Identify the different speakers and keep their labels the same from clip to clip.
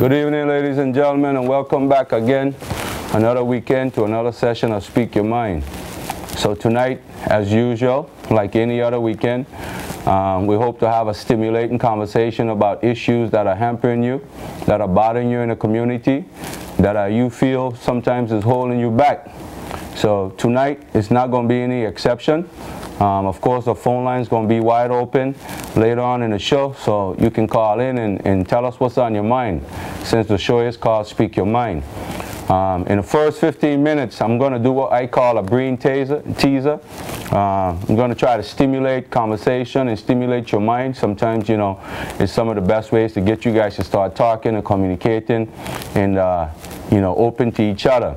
Speaker 1: Good evening, ladies and gentlemen, and welcome back again. Another weekend to another session of Speak Your Mind. So tonight, as usual, like any other weekend, we hope to have a stimulating conversation about issues that are hampering you, that are bothering you in the community, that you feel sometimes is holding you back. So tonight is not going to be any exception. Of course, the phone line is going to be wide open later on in the show, so you can call in and tell us what's on your mind, since the show is called Speak Your Mind. In the first 15 minutes, I'm going to do what I call a brain teaser. I'm going to try to stimulate conversation and stimulate your mind. Sometimes, you know, it's some of the best ways to get you guys to start talking and communicating and, you know, open to each other.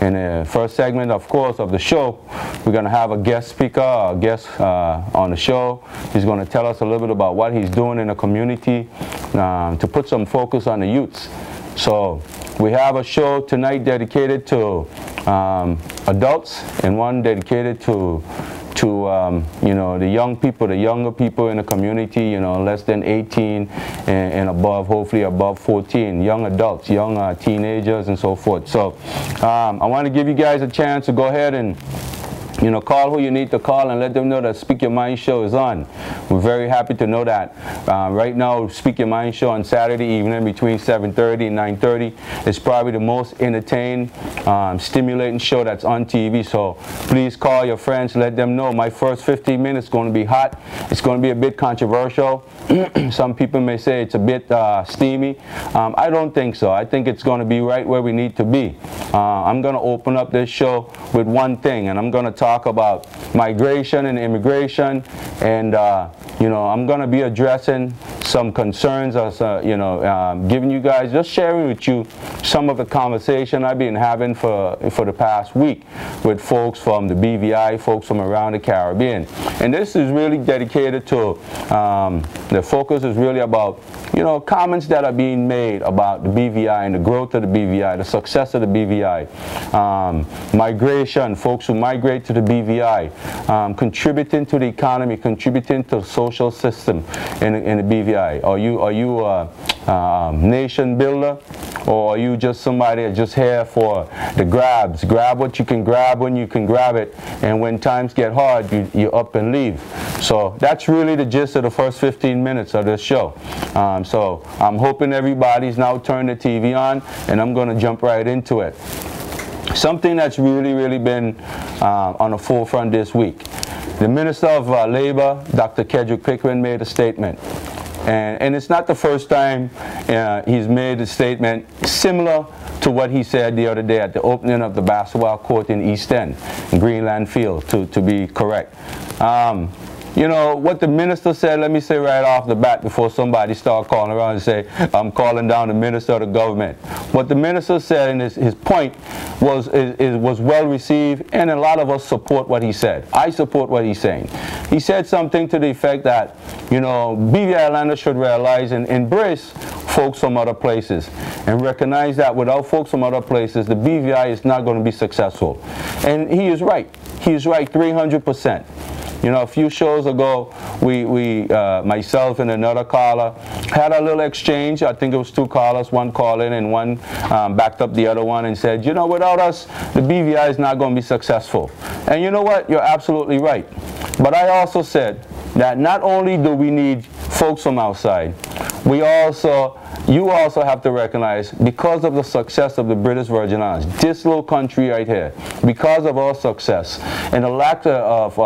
Speaker 1: In the first segment, of course, of the show, we're going to have a guest speaker, a guest on the show. He's going to tell us a little bit about what he's doing in the community to put some focus on the youths. So we have a show tonight dedicated to adults and one dedicated to you know, the young people, the younger people in the community, you know, less than 18 and above, hopefully above 14, young adults, young teenagers and so forth. So I want to give you guys a chance to go ahead and, you know, call who you need to call and let them know that Speak Your Mind show is on. We're very happy to know that. Right now, Speak Your Mind show on Saturday evening between 7:30 and 9:30 is probably the most entertaining, stimulating show that's on TV. So please call your friends, let them know. My first 15 minutes is going to be hot. It's going to be a bit controversial. Some people may say it's a bit steamy. I don't think so. I think it's going to be right where we need to be. I'm going to open up this show with one thing, and I'm going to talk about migration and immigration, and you know, I'm going to be addressing some concerns, you know, giving you guys, just sharing with you some of the conversation I've been having for the past week with folks from the BVI, folks from around the Caribbean. And this is really dedicated to, the focus is really about, you know, comments that are being made about the BVI and the growth of the BVI, the success of the BVI, migration, folks who migrate to the BVI, contributing to the economy, contributing to the social system in the BVI. Are you a nation builder, or are you just somebody that's just here for the grabs? Grab what you can grab when you can grab it, and when times get hard, you up and leave. So that's really the gist of the first 15 minutes of this show. So I'm hoping everybody's now turned the TV on, and I'm going to jump right into it. Something that's really been on the forefront this week. The Minister of Labor, Dr. Kedrick Pickering, made a statement. And it's not the first time he's made a statement similar to what he said the other day at the opening of the basketball court in East End, Greenland Field, to be correct. You know, what the minister said, let me say right off the bat before somebody start calling around and say, I'm calling down the minister of the government. What the minister said, and his point was well received, and a lot of us support what he said. I support what he's saying. He said something to the effect that, you know, BVI Islanders should realize and embrace folks from other places and recognize that without folks from other places, the BVI is not going to be successful. And he is right. He is right 300%. You know, a few shows ago, myself and another caller had a little exchange. I think it was two callers, one called in and one backed up the other one and said, you know, without us, the BVI is not going to be successful. And you know what? You're absolutely right. But I also said that not only do we need folks from outside, you also have to recognize, because of the success of the British Virgin Islands, this little country right here, because of our success and the lack of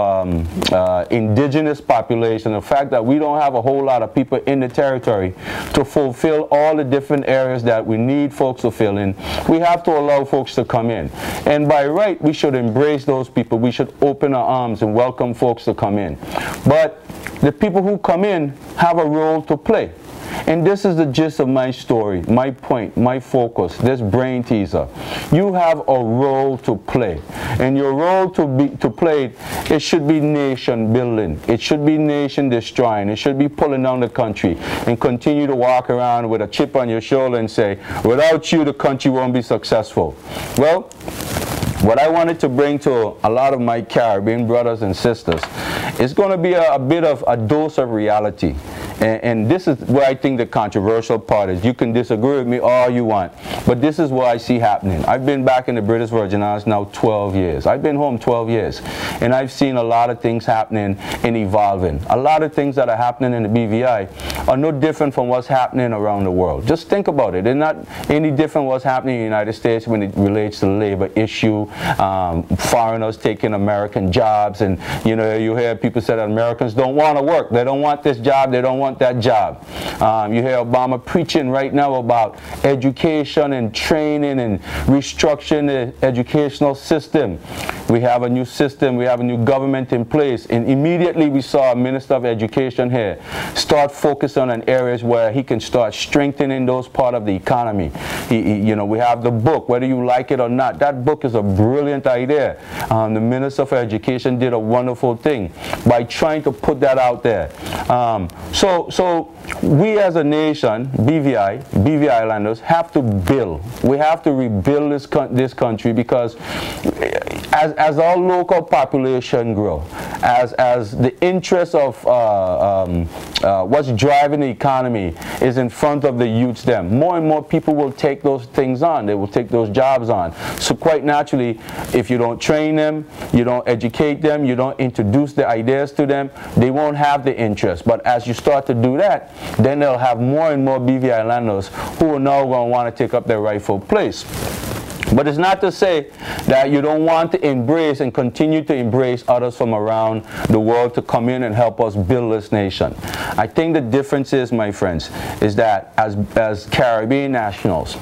Speaker 1: indigenous population, the fact that we don't have a whole lot of people in the territory to fulfill all the different areas that we need folks to fill in, we have to allow folks to come in. And by right, we should embrace those people. We should open our arms and welcome folks to come in. But the people who come in have a role to play. And this is the gist of my story, my point, my focus, this brain teaser. You have a role to play. And your role to play, it should be nation building. It should be nation destroying. It should be pulling down the country and continue to walk around with a chip on your shoulder and say, without you, the country won't be successful. Well, what I wanted to bring to a lot of my Caribbean brothers and sisters is going to be a bit of a dose of reality. And this is where I think the controversial part is. You can disagree with me all you want, but this is what I see happening. I've been back in the British Virgin Islands now 12 years. I've been home 12 years, and I've seen a lot of things happening and evolving. A lot of things that are happening in the BVI are no different from what's happening around the world. Just think about it. They're not any different what's happening in the United States when it relates to the labor issue, foreigners taking American jobs, and you know, you hear people say that Americans don't want to work. They don't want this job. They don't want that job. You hear Obama preaching right now about education and training and restructuring the educational system. We have a new system, we have a new government in place, and immediately we saw a Minister of Education here start focusing on areas where he can start strengthening those part of the economy. You know, we have the book, whether you like it or not. That book is a brilliant idea. The Minister for Education did a wonderful thing by trying to put that out there. So we as a nation, BVI Islanders, have to build. We have to rebuild this country, because as our local population grow, as the interest of what's driving the economy is in front of the youths, more and more people will take those things on. They will take those jobs on. So quite naturally, if you don't train them, you don't educate them, you don't introduce the ideas to them, they won't have the interest. But as you start to do that, then they'll have more and more BVI Islanders who are now going to want to take up their rightful place. But it's not to say that you don't want to embrace and continue to embrace others from around the world to come in and help us build this nation. I think the difference is, my friends, is that as Caribbean nationals,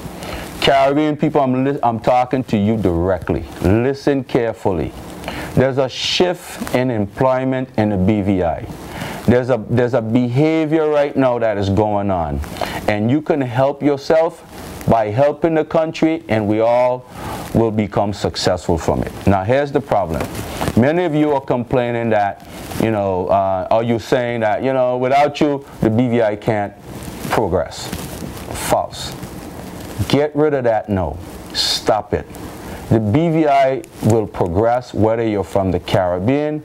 Speaker 1: Caribbean people, I'm talking to you directly. Listen carefully. There's a shift in employment in the BVI. There's a behavior right now that is going on, and you can help yourself by helping the country, and we all will become successful from it. Now here's the problem. Many of you are complaining that, you know, are you saying that, you know, without you, the BVI can't progress. False. Get rid of that no. Stop it. The BVI will progress whether you're from the Caribbean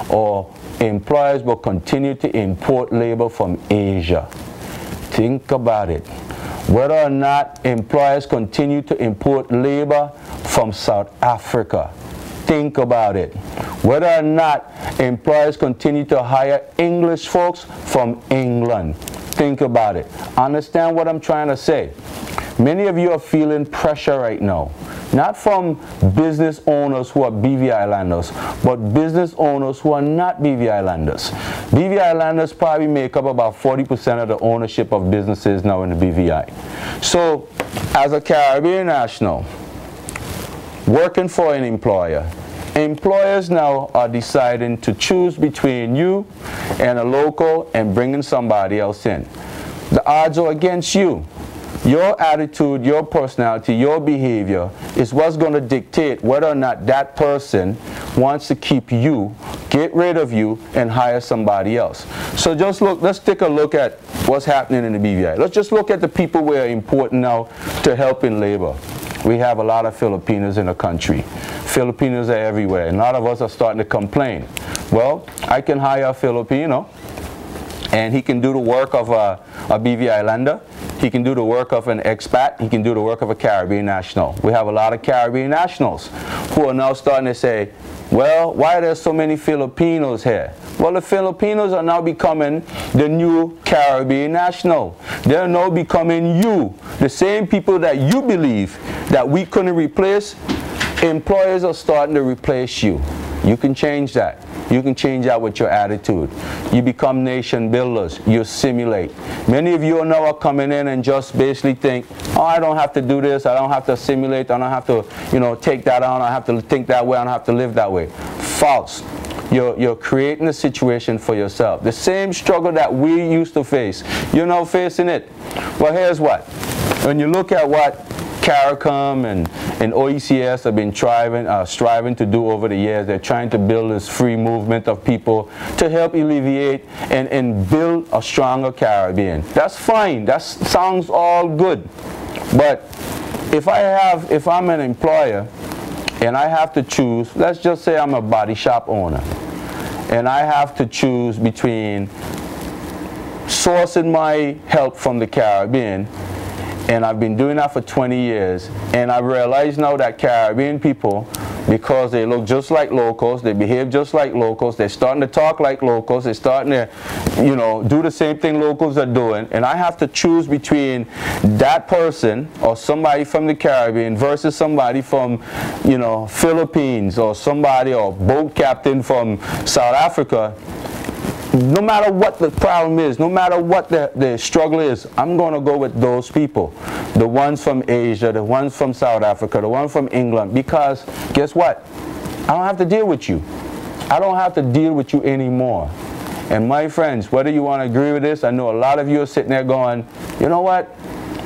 Speaker 1: or employers will continue to import labor from Asia. Think about it. Whether or not employers continue to import labor from South Africa. Think about it. Whether or not employers continue to hire English folks from England. Think about it. Understand what I'm trying to say? Many of you are feeling pressure right now. Not from business owners who are BVI Islanders, but business owners who are not BVI Islanders. BVI Islanders probably make up about 40% of the ownership of businesses now in the BVI. So, as a Caribbean national, working for an employer, employers now are deciding to choose between you and a local and bringing somebody else in. The odds are against you. Your attitude, your personality, your behavior is what's going to dictate whether or not that person wants to keep you, get rid of you, and hire somebody else. So just look, let's take a look at what's happening in the BVI. Let's just look at the people who are important now to help in labor. We have a lot of Filipinos in the country. Filipinos are everywhere, and a lot of us are starting to complain. Well, I can hire a Filipino, and he can do the work of a BVI Islander. He can do the work of an expat. He can do the work of a Caribbean national. We have a lot of Caribbean nationals who are now starting to say, well, why are there so many Filipinos here? Well, the Filipinos are now becoming the new Caribbean national. They're now becoming you. The same people that you believe that we couldn't replace, employers are starting to replace you. You can change that. You can change that with your attitude. You become nation builders. You assimilate. Many of you now are coming in and just basically think, oh, I don't have to do this. I don't have to assimilate. I don't have to, you know, take that on. I have to think that way. I don't have to live that way. False. you're creating a situation for yourself. The same struggle that we used to face, you're now facing it. Well, here's what. When you look at what CARICOM and OECS have been striving to do over the years, they're trying to build this free movement of people to help alleviate and build a stronger Caribbean. That's fine. That sounds all good. But if I'm an employer and I have to choose, let's just say I'm a body shop owner, and I have to choose between sourcing my help from the Caribbean, and I've been doing that for 20 years, and I realize now that Caribbean people, because they look just like locals, they behave just like locals, they're starting to talk like locals, they're starting to, you know, do the same thing locals are doing, and I have to choose between that person or somebody from the Caribbean versus somebody from, you know, Philippines, or somebody, or boat captain from South Africa. No matter what the problem is, no matter what the struggle is, I'm going to go with those people. The ones from Asia, the ones from South Africa, the ones from England, because guess what? I don't have to deal with you. I don't have to deal with you anymore. And my friends, whether you want to agree with this, I know a lot of you are sitting there going, you know what?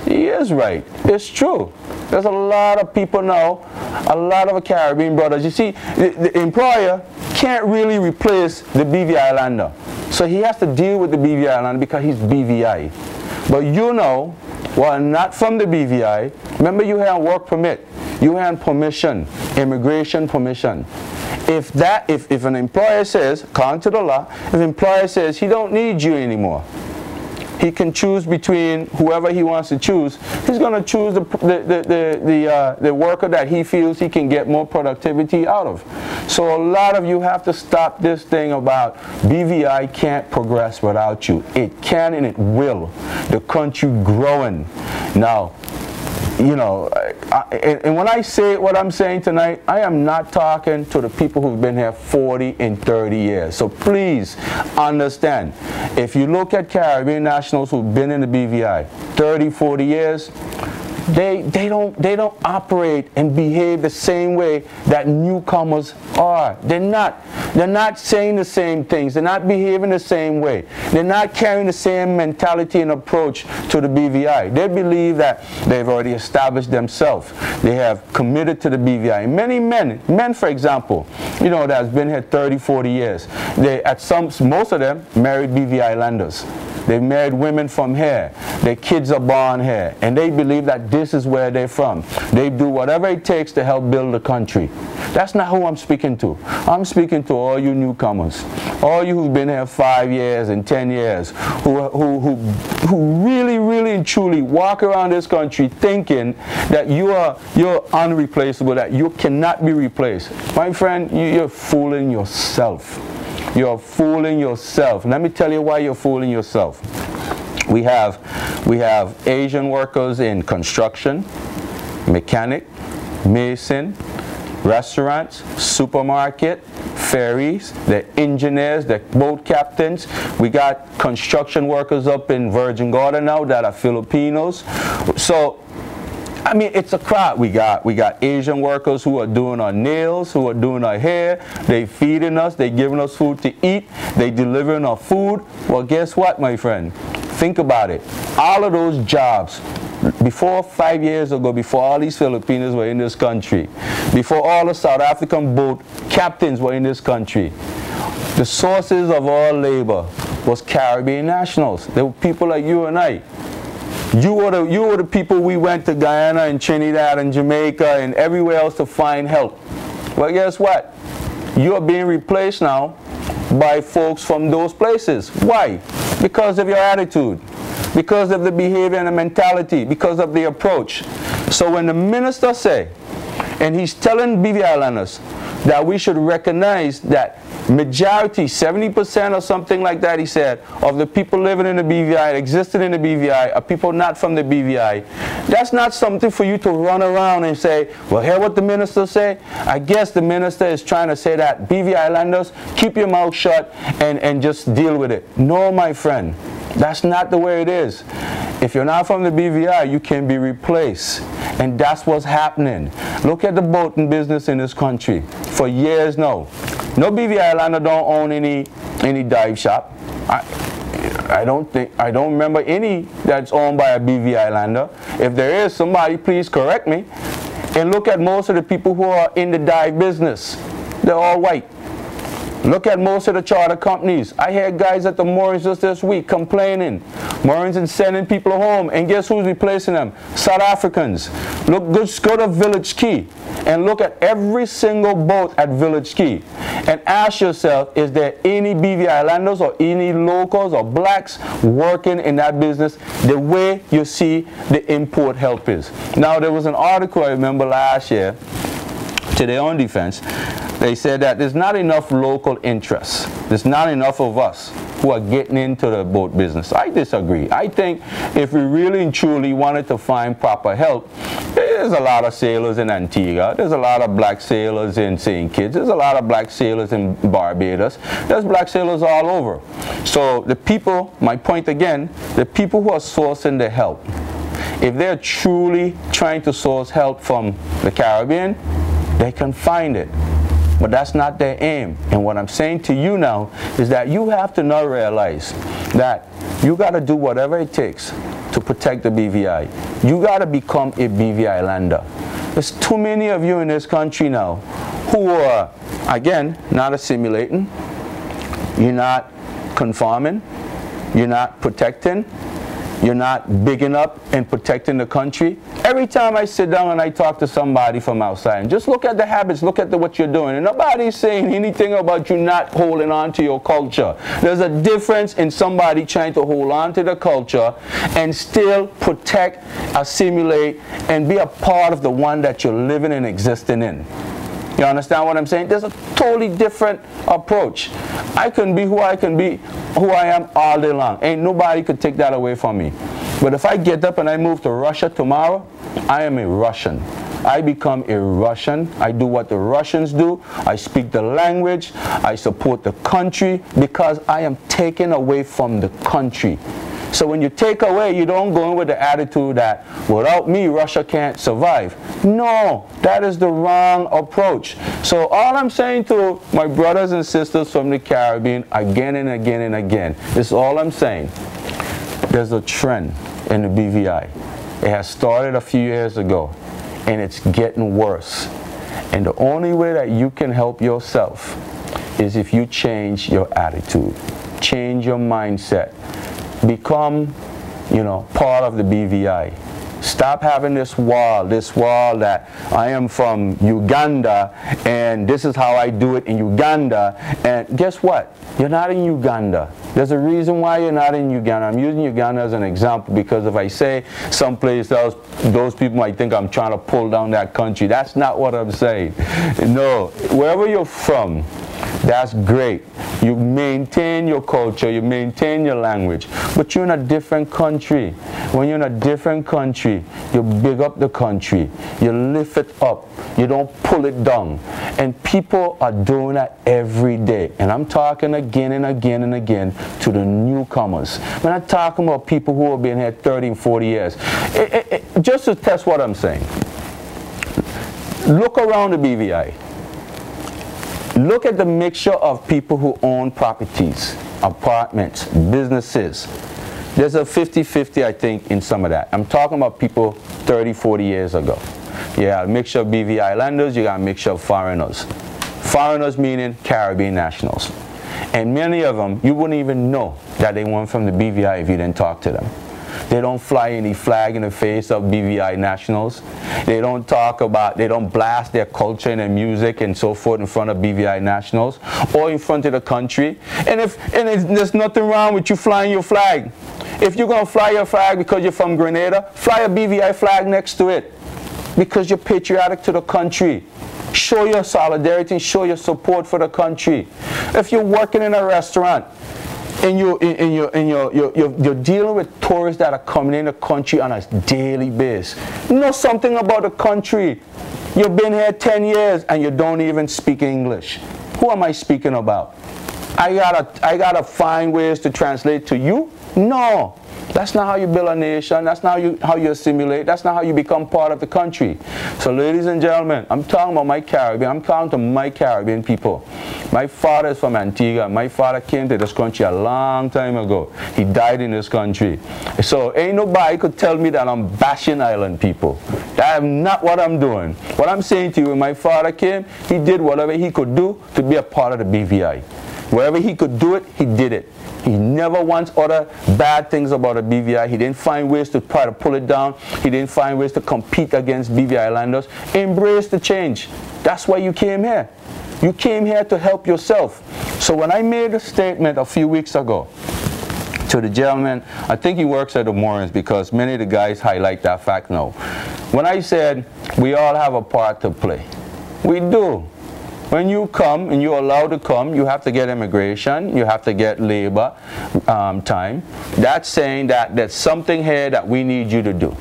Speaker 1: He is right. It's true. There's a lot of people now, a lot of Caribbean brothers. You see, the employer can't really replace the BVI Islander. So he has to deal with the BVI Islander because he's BVI. But you know, well, not from the BVI. Remember, you have work permit. You have permission, immigration permission. If an employer says, according to the law, if an employer says he don't need you anymore, he can choose between whoever he wants to choose. He's going to choose the worker that he feels he can get more productivity out of. So a lot of you have to stop this thing about BVI can't progress without you. It can and it will. The country growing. Now, you know, and when I say what I'm saying tonight, I am not talking to the people who've been here 40 and 30 years. So please understand, if you look at Caribbean nationals who've been in the BVI 30, 40 years, they don't operate and behave the same way that newcomers are. They're not saying the same things. They're not behaving the same way. They're not carrying the same mentality and approach to the BVI. They believe that they've already established themselves. They have committed to the BVI. Many men for example, you know, that's been here 30, 40 years. Most of them married BVI landers. They married women from here. Their kids are born here. And they believe that this is where they're from. They do whatever it takes to help build the country. That's not who I'm speaking to. I'm speaking to all you newcomers. All you who've been here 5 years and 10 years. Who really, really and truly walk around this country thinking that you're unreplaceable, that you cannot be replaced. My friend, you're fooling yourself. You're fooling yourself. Let me tell you why you're fooling yourself. We have Asian workers in construction, mechanic, mason, restaurants, supermarket, ferries, the engineers, the boat captains. We got construction workers up in Virgin Gorda now that are Filipinos. So I mean, it's a crowd. We got Asian workers who are doing our nails, who are doing our hair. They feeding us. They giving us food to eat. They delivering our food. Well, guess what, my friend? Think about it. All of those jobs, before 5 years ago, before all these Filipinos were in this country, before all the South African boat captains were in this country, the sources of all labor was Caribbean nationals. They were people like you and I. You were the people we went to Guyana and Trinidad and Jamaica and everywhere else to find help. Well, guess what? You are being replaced now by folks from those places. Why? Because of your attitude, because of the behavior and the mentality, because of the approach. So when the minister say, and he's telling BVI Islanders that we should recognize that majority, 70% or something like that, he said, of the people living in the BVI, existing in the BVI, are people not from the BVI. That's not something for you to run around and say, well, hear what the minister say? I guess the minister is trying to say that BVI Islanders, keep your mouth shut and just deal with it. No, my friend. That's not the way it is. If you're not from the BVI, you can be replaced. And that's what's happening. Look at the boating business in this country. For years now, No BV Islander don't own any dive shop. I don't remember any that's owned by a BV Islander. If there is, somebody please correct me. And look at most of the people who are in the dive business. They're all white. Look at most of the charter companies. I had guys at the moorings just this week complaining. Moorings and sending people home. And guess who's replacing them? South Africans. Look, go to Village Key and look at every single boat at Village Key. And ask yourself, is there any BV Islanders or any locals or blacks working in that business the way you see the import help is? Now, there was an article I remember last year, to their own defense. They said that there's not enough local interest. There's not enough of us who are getting into the boat business. I disagree. I think if we really and truly wanted to find proper help, there's a lot of sailors in Antigua. There's a lot of black sailors in St. Kitts. There's a lot of black sailors in Barbados. There's black sailors all over. So the people, my point again, the people who are sourcing the help, if they're truly trying to source help from the Caribbean, they can find it. But that's not their aim. And what I'm saying to you now is that you have to now realize that you got to do whatever it takes to protect the BVI. You got to become a BV Islander. There's too many of you in this country now who are, again, not assimilating. You're not conforming. You're not protecting. You're not bigging up and protecting the country. Every time I sit down and I talk to somebody from outside, and just look at the habits, look at what you're doing, and nobody's saying anything about you not holding on to your culture. There's a difference in somebody trying to hold on to the culture and still protect, assimilate, and be a part of the one that you're living and existing in. You understand what I'm saying? There's a totally different approach. I can be who I am all day long. Ain't nobody could take that away from me. But if I get up and I move to Russia tomorrow, I am a Russian. I become a Russian. I do what the Russians do. I speak the language. I support the country because I am taken away from the country. So when you take away, you don't go in with the attitude that without me, Russia can't survive. No, that is the wrong approach. So all I'm saying to my brothers and sisters from the Caribbean again and again and again, this is all I'm saying. There's a trend in the BVI. It has started a few years ago, and it's getting worse. And the only way that you can help yourself is if you change your attitude, change your mindset. Become, part of the BVI. Stop having this wall that I am from Uganda and this is how I do it in Uganda. And guess what? You're not in Uganda. There's a reason why you're not in Uganda. I'm using Uganda as an example because if I say someplace else, those people might think I'm trying to pull down that country. That's not what I'm saying. No, wherever you're from, that's great. You maintain your culture, you maintain your language, but you're in a different country. When you're in a different country, you big up the country, you lift it up, you don't pull it down. And people are doing that every day. And I'm talking again and again and again to the newcomers. We're not talking about people who have been here 30 and 40 years. Just to test what I'm saying, look around the BVI. Look at the mixture of people who own properties, apartments, businesses. There's a 50-50, I think, in some of that. I'm talking about people 30, 40 years ago. You got a mixture of BV Islanders, you got a mixture of foreigners. Foreigners meaning Caribbean nationals. And many of them, you wouldn't even know that they weren't from the BVI if you didn't talk to them. They don't fly any flag in the face of BVI nationals. They don't they don't blast their culture and their music and so forth in front of BVI nationals or in front of the country. And there's nothing wrong with you flying your flag. If you're going to fly your flag because you're from Grenada, fly a BVI flag next to it because you're patriotic to the country. Show your solidarity, show your support for the country. If you're working in a restaurant, and you're dealing with tourists that are coming in the country on a daily basis. Know something about the country. You've been here 10 years and you don't even speak English. Who am I speaking about? I gotta find ways to translate to you? No. That's not how you build a nation. That's not how you assimilate. That's not how you become part of the country. So ladies and gentlemen, I'm talking about my Caribbean. I'm talking to my Caribbean people. My father is from Antigua. My father came to this country a long time ago. He died in this country. So ain't nobody could tell me that I'm bashing island people. That's not what I'm doing. What I'm saying to you, when my father came, he did whatever he could do to be a part of the BVI. Wherever he could do it, he did it. He never once uttered bad things about the BVI. He didn't find ways to try to pull it down. He didn't find ways to compete against BVI Islanders. Embrace the change. That's why you came here. You came here to help yourself. So when I made a statement a few weeks ago to the gentleman, I think he works at the Moorings because many of the guys highlight that fact now. When I said we all have a part to play, we do. When you come and you're allowed to come, you have to get immigration, you have to get labor time. That's saying that there's something here that we need you to do.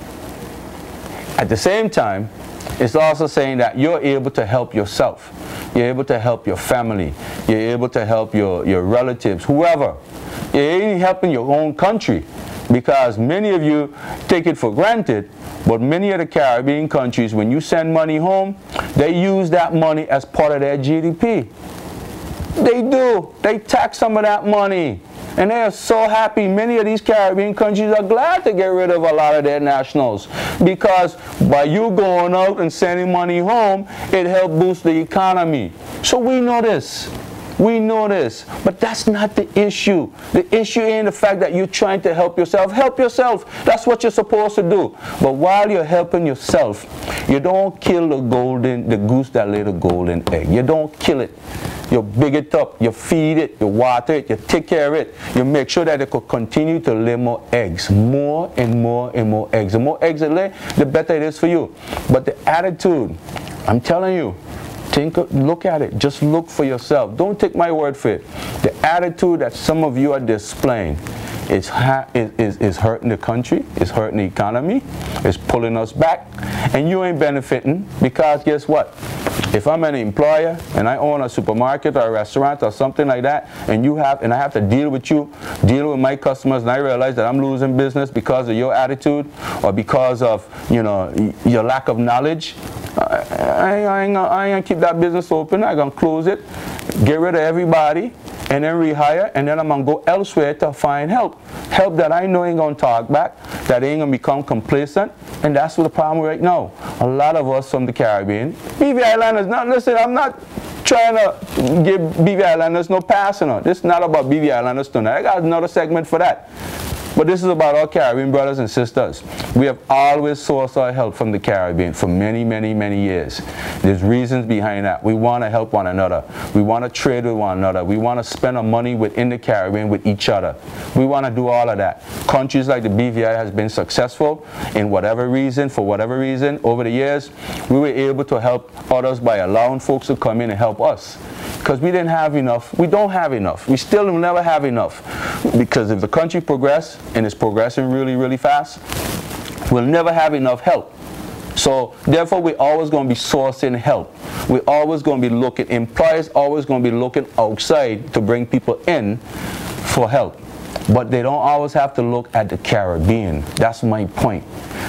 Speaker 1: At the same time, it's also saying that you're able to help yourself. You're able to help your family. You're able to help your relatives, whoever. You're even helping your own country, because many of you take it for granted, but many of the Caribbean countries, when you send money home, they use that money as part of their GDP. They do. They tax some of that money. And they are so happy. Many of these Caribbean countries are glad to get rid of a lot of their nationals, because by you going out and sending money home, it helps boost the economy. So we know this. We know this, but that's not the issue. The issue ain't the fact that you're trying to help yourself. Help yourself. That's what you're supposed to do. But while you're helping yourself, you don't kill the goose that laid a golden egg. You don't kill it. You big it up, you feed it, you water it, you take care of it. You make sure that it could continue to lay more eggs. More and more and more eggs. The more eggs it lay, the better it is for you. But the attitude, I'm telling you, look at it. Just look for yourself. Don't take my word for it. The attitude that some of you are displaying is hurting the country, is hurting the economy, is pulling us back, and you ain't benefiting, because guess what? If I'm an employer and I own a supermarket or a restaurant or something like that, and I have to deal with you, deal with my customers, and I realize that I'm losing business because of your attitude or because of your lack of knowledge, I ain't gonna keep that business open. I'm gonna close it, get rid of everybody, and then rehire, and then I'm gonna go elsewhere to find help that I know ain't gonna talk back, that ain't gonna become complacent. And that's what the problem right now. A lot of us from the Caribbean, BVI Islanders, now listen, I'm not trying to give BVI Islanders no passing on. This is not about BVI Islanders tonight. I got another segment for that. But this is about our Caribbean brothers and sisters. We have always sourced our help from the Caribbean for many, many, many years. There's reasons behind that. We want to help one another. We want to trade with one another. We want to spend our money within the Caribbean with each other. We want to do all of that. Countries like the BVI has been successful in whatever reason, for whatever reason, over the years. We were able to help others by allowing folks to come in and help us. Because we didn't have enough. We don't have enough. We still will never have enough. Because if the country progresses, and it's progressing really, really fast, we'll never have enough help. So therefore, we're always going to be sourcing help. We're always going to be looking, employers always going to be looking outside to bring people in for help. But they don't always have to look at the Caribbean. That's my point.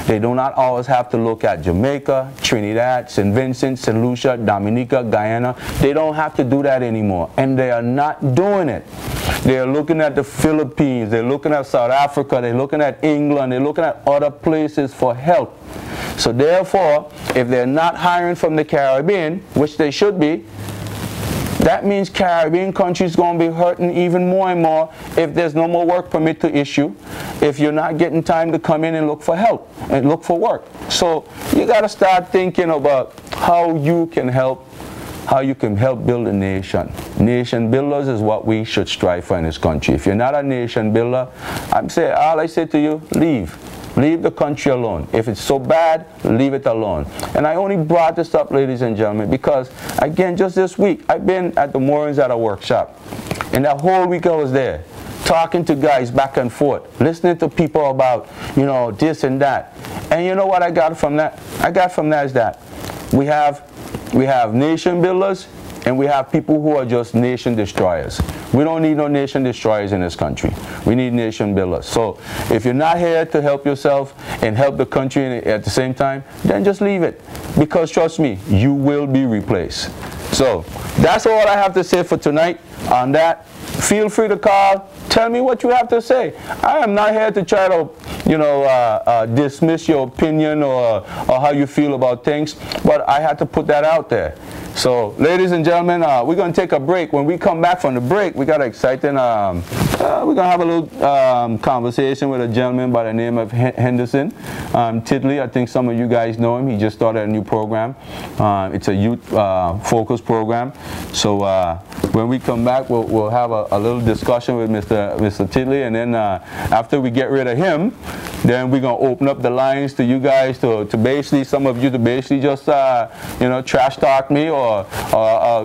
Speaker 1: They do not always have to look at Jamaica, Trinidad, St. Vincent, St. Lucia, Dominica, Guyana. They don't have to do that anymore. And they are not doing it. They are looking at the Philippines. They're looking at South Africa. They're looking at England. They're looking at other places for help. So therefore, if they're not hiring from the Caribbean, which they should be, that means Caribbean countries going to be hurting even more and more if there's no more work permit to issue, if you're not getting time to come in and look for help and look for work. So you got to start thinking about how you can help build a nation. Nation builders is what we should strive for in this country. If you're not a nation builder, all I say to you, leave. Leave the country alone. If it's so bad, leave it alone. And I only brought this up, ladies and gentlemen, because, again, just this week, I've been at the Moorings at a workshop. And that whole week I was there, talking to guys back and forth, listening to people about, this and that. And you know what I got from that? I got from that is that we have nation builders and we have people who are just nation destroyers. We don't need no nation destroyers in this country. We need nation builders. So if you're not here to help yourself and help the country at the same time, then just leave it. Because trust me, you will be replaced. So that's all I have to say for tonight on that. Feel free to call. Tell me what you have to say. I am not here to try to, dismiss your opinion or how you feel about things, but I had to put that out there. So, ladies and gentlemen, we're going to take a break. When we come back from the break, we got exciting. We're going to have a little conversation with a gentleman by the name of Henderson Titley. I think some of you guys know him. He just started a new program. It's a youth focus program. So when we come back, we'll have a little discussion with Mr. Titley, and then after we get rid of him, then we're going to open up the lines to you guys to basically, some of you to basically just, trash talk me or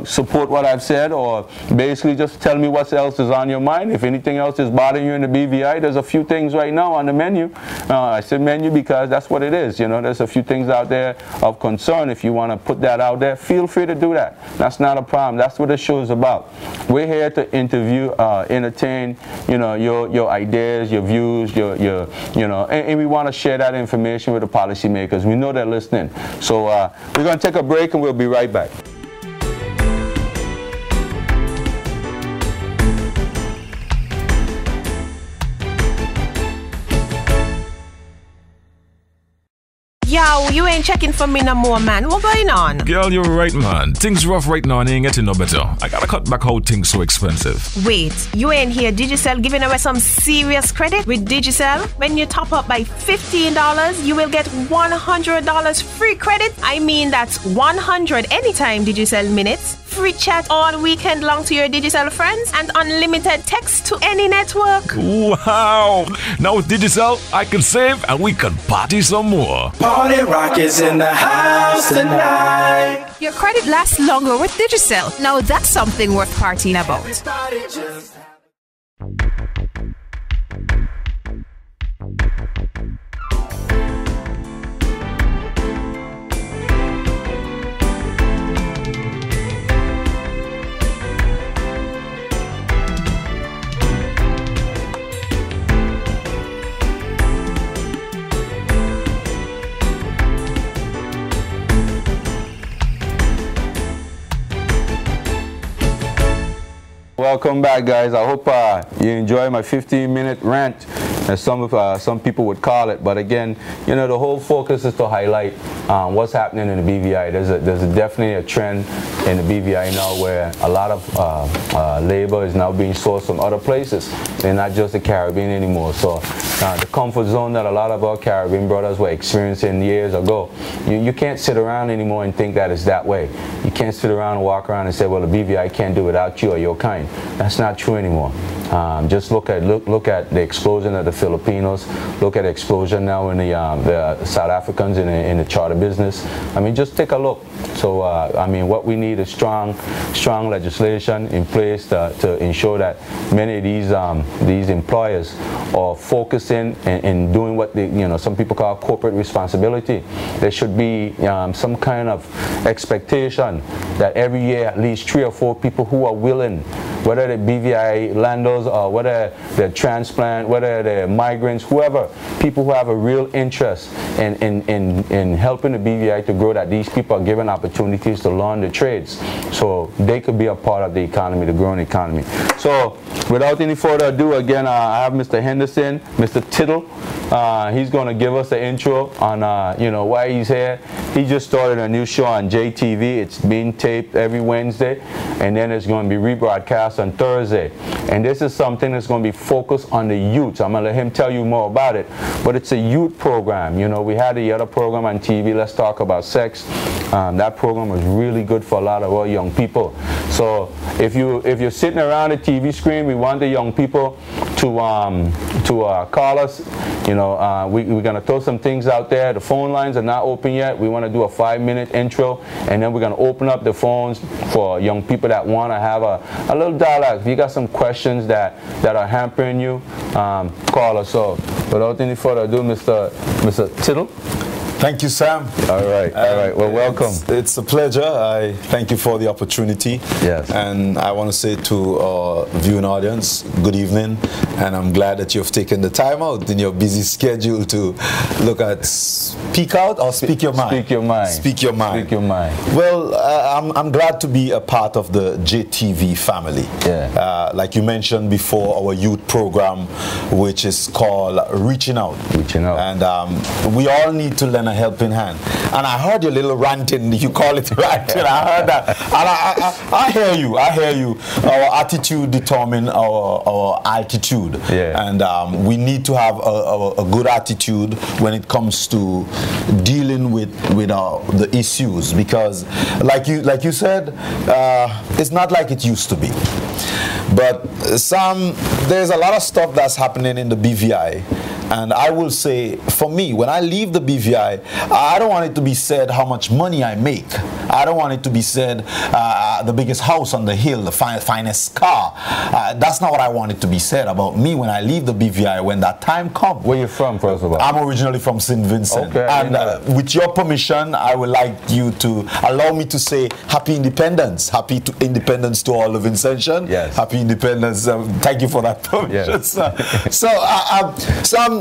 Speaker 1: support what I've said, or basically just tell me what else is on your mind. If anything else is bothering you in the BVI, there's a few things right now on the menu. I said menu because that's what it is. There's a few things out there of concern. If you want to put that out there, feel free to do that. That's not a problem. That's what the show is about. We're here to interview, entertain, your ideas, your views, and we want to share that information with the policymakers. We know they're listening. So we're going to take a break and we'll be right back.
Speaker 2: Yo, you ain't checking for me no more, man. What going on?
Speaker 3: Girl, you're right, man. Things rough right now and ain't getting no better. I gotta cut back how things so expensive.
Speaker 2: Wait, you ain't hear Digicel giving away some serious credit? With Digicel, when you top up by $15, you will get $100 free credit. I mean, that's 100 anytime Digicel minutes, free chat all weekend long to your Digicel friends, and unlimited text to any network.
Speaker 3: Wow! Now with Digicel, I can save and we can party some more.
Speaker 4: Party Rock is in the house tonight.
Speaker 5: Your credit lasts longer with Digicel. Now that's something worth partying about.
Speaker 1: Welcome back, guys. I hope you enjoy my 15-minute rant, as some people would call it. But again, the whole focus is to highlight what's happening in the BVI. There's definitely a trend in the BVI now where a lot of labor is now being sourced from other places, and not just the Caribbean anymore. So the comfort zone that a lot of our Caribbean brothers were experiencing years ago, you can't sit around anymore and think that it's that way. You can't sit around and walk around and say, well, the BVI can't do without you or your kind. That's not true anymore. Just look at the explosion of the Filipinos. Look at the explosion now in the South Africans in the charter business. I mean, just take a look. So I mean, what we need is strong legislation in place to ensure that many of these employers are focusing and doing what some people call corporate responsibility. There should be some kind of expectation that every year at least 3 or 4 people who are willing, whether they're BVI landlords or whether they're transplant, whether they're migrants, whoever, people who have a real interest in helping the BVI to grow, that these people are given opportunities to learn the trades so they could be a part of the economy, the growing economy. So without any further ado, again, I have Mr. Henderson, Mr. Tittle. He's going to give us the intro on why he's here. He just started a new show on JTV. It's being taped every Wednesday, and then it's going to be rebroadcast on Thursday. And this is something that's going to be focused on the youth. I'm going to let him tell you more about it. But it's a youth program. We had the other program on TV, Let's Talk About Sex. That program was really good for a lot of our young people. So if you're sitting around the TV screen, we want the young people to call us. We're going to throw some things out there. The phone lines are not open yet. We want to do a 5-minute intro, and then we're going to open up the phones for young people that want to have a little dialogue. If you got some questions that are hampering you, call us. So without any further ado, Mr. Tittle.
Speaker 6: Thank you, Sam.
Speaker 1: All right. Well, welcome.
Speaker 6: It's a pleasure. I thank you for the opportunity.
Speaker 1: Yes.
Speaker 6: And I want to say to our viewing audience, good evening. And I'm glad that you've taken the time out in your busy schedule to look at Speak Out or Speak Your Mind.
Speaker 1: Speak Your Mind.
Speaker 6: Speak Your Mind.
Speaker 1: Speak Your Mind.
Speaker 6: Well, I'm glad to be a part of the JTV family.
Speaker 1: Yeah.
Speaker 6: Like you mentioned before, our youth program, which is called Reaching Out.
Speaker 1: Reaching Out.
Speaker 6: And we all need to lend a helping hand. And I heard your little ranting, you call it ranting, I heard that. And I hear you, I hear you. Our attitude determines our altitude.
Speaker 1: Yeah.
Speaker 6: And we need to have a good attitude when it comes to dealing with the issues, because like you said, it's not like it used to be. But there's a lot of stuff that's happening in the BVI. And I will say, for me, when I leave the BVI, I don't want it to be said how much money I make. I don't want it to be said the biggest house on the hill, the finest car. That's not what I want it to be said about me when I leave the BVI, when that time comes.
Speaker 1: Where you from, first of all?
Speaker 6: I'm originally from St. Vincent.
Speaker 1: Okay,
Speaker 6: and with your permission, I would like you to allow me to say Happy Independence. Happy Independence to all the Vincentians.
Speaker 1: Yes.
Speaker 6: Happy Independence. Thank you for that permission.
Speaker 1: Yes.
Speaker 6: So